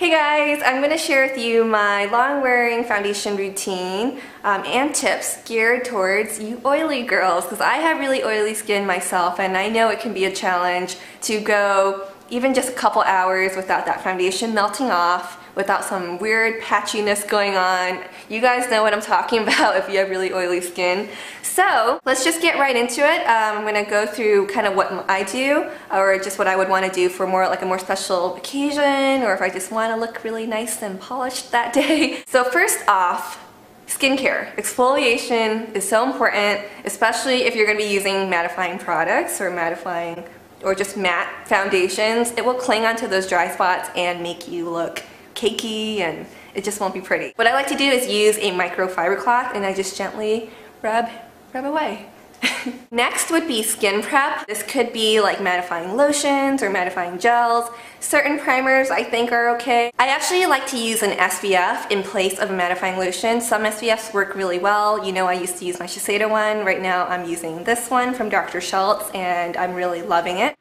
Hey guys, I'm going to share with you my long-wearing foundation routine and tips geared towards you oily girls, because I have really oily skin myself and I know it can be a challenge to go even just a couple hours without that foundation melting off, without some weird patchiness going on. You guys know what I'm talking about if you have really oily skin. So let's just get right into it. I'm going to go through kind of what I do, or just what I would want to do for more like a more special occasion, or if I just want to look really nice and polished that day. So first off, skincare. Exfoliation is so important, especially if you're going to be using mattifying products or mattifying or just matte foundations. It will cling onto those dry spots and make you look cakey, and it just won't be pretty. What I like to do is use a microfiber cloth and I just gently rub away. Next would be skin prep. This could be like mattifying lotions or mattifying gels. Certain primers I think are okay. I actually like to use an SPF in place of a mattifying lotion. Some SPFs work really well. You know, I used to use my Shiseido one. Right now I'm using this one from Dr. Schultz and I'm really loving it.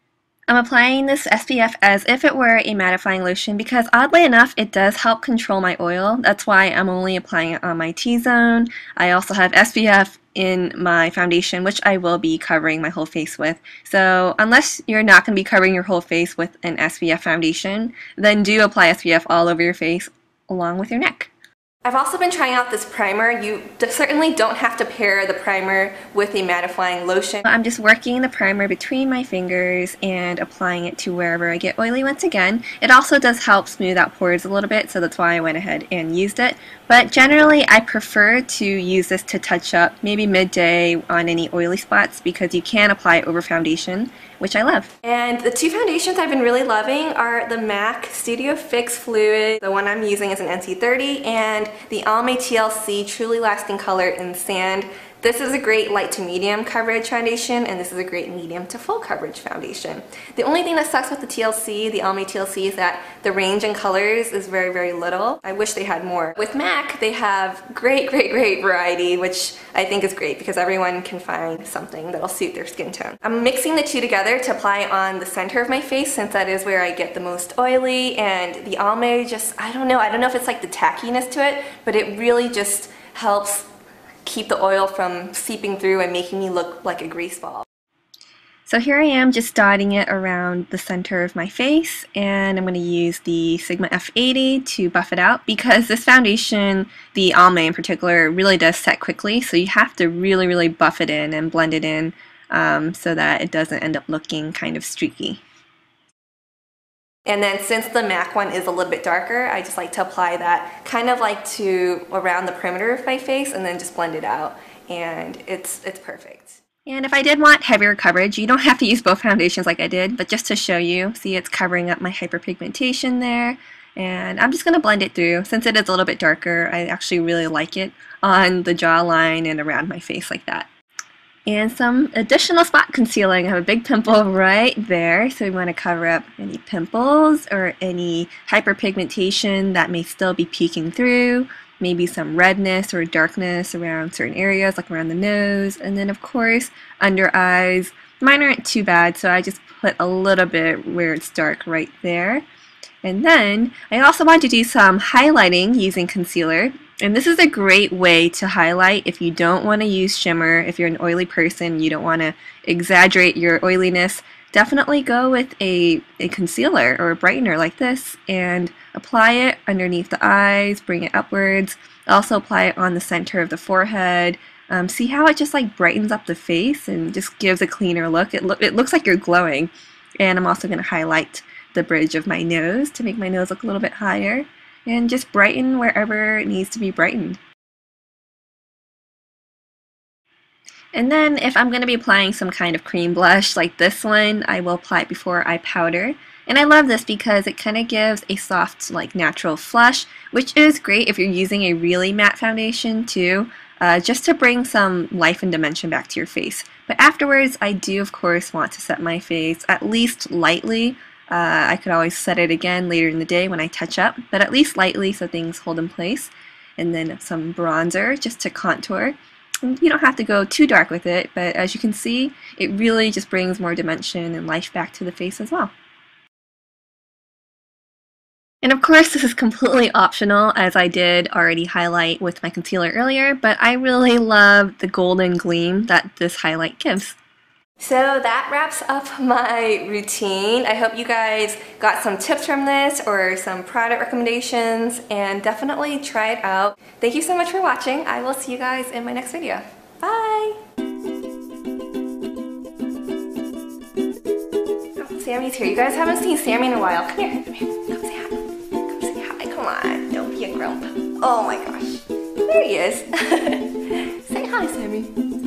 I'm applying this SPF as if it were a mattifying lotion because oddly enough it does help control my oil. That's why I'm only applying it on my T-zone. I also have SPF in my foundation, which I will be covering my whole face with. So unless you're not going to be covering your whole face with an SPF foundation, then do apply SPF all over your face along with your neck. I've also been trying out this primer. You certainly don't have to pair the primer with a mattifying lotion. I'm just working the primer between my fingers and applying it to wherever I get oily once again. It also does help smooth out pores a little bit, so that's why I went ahead and used it. But generally I prefer to use this to touch up maybe midday on any oily spots because you can apply it over foundation, which I love. And the two foundations I've been really loving are the MAC Studio Fix Fluid. The one I'm using is an NC30, and the Almay TLC Truly Lasting Color in Sand. This is a great light to medium coverage foundation, and this is a great medium to full coverage foundation. The only thing that sucks with the TLC, the Almay TLC, is that the range in colors is very, very little. I wish they had more. With MAC, they have great variety, which I think is great because everyone can find something that'll suit their skin tone. I'm mixing the two together to apply on the center of my face since that is where I get the most oily, and the Almay just, I don't know if it's like the tackiness to it, but it really just helps keep the oil from seeping through and making me look like a grease ball. So here I am just dotting it around the center of my face, and I'm going to use the Sigma F80 to buff it out because this foundation, the Almay in particular, really does set quickly, so you have to really buff it in and blend it in so that it doesn't end up looking kind of streaky. And then since the MAC one is a little bit darker, I just like to apply that kind of like to around the perimeter of my face and then just blend it out, and it's perfect. And if I did want heavier coverage, you don't have to use both foundations like I did, but just to show you, see it's covering up my hyperpigmentation there, and I'm just going to blend it through. Since it is a little bit darker, I actually really like it on the jawline and around my face like that. And some additional spot concealing. I have a big pimple right there, so we want to cover up any pimples or any hyperpigmentation that may still be peeking through, maybe some redness or darkness around certain areas like around the nose, and then of course under eyes. Mine aren't too bad, so I just put a little bit where it's dark right there. And then I also want to do some highlighting using concealer. And this is a great way to highlight if you don't want to use shimmer. If you're an oily person, you don't want to exaggerate your oiliness, definitely go with a concealer or a brightener like this and apply it underneath the eyes, bring it upwards. Also apply it on the center of the forehead. See how it just like brightens up the face and just gives a cleaner look. It looks like you're glowing. And I'm also going to highlight the bridge of my nose to make my nose look a little bit higher, and just brighten wherever it needs to be brightened. And then if I'm going to be applying some kind of cream blush like this one, I will apply it before I powder. And I love this because it kind of gives a soft, like natural flush, which is great if you're using a really matte foundation too, just to bring some life and dimension back to your face. But afterwards, I do of course want to set my face at least lightly. I could always set it again later in the day when I touch up, but at least lightly so things hold in place. And then some bronzer just to contour. And you don't have to go too dark with it, but as you can see, it really just brings more dimension and life back to the face as well. And of course, this is completely optional, as I did already highlight with my concealer earlier, but I really love the golden gleam that this highlight gives. So that wraps up my routine. I hope you guys got some tips from this or some product recommendations, and definitely try it out. Thank you so much for watching. I will see you guys in my next video. Bye! Oh, Sammy's here. You guys haven't seen Sammy in a while. Come here, come here. Come say hi. Come say hi. Come on. Don't be a grump. Oh my gosh. There he is. Say hi, Sammy.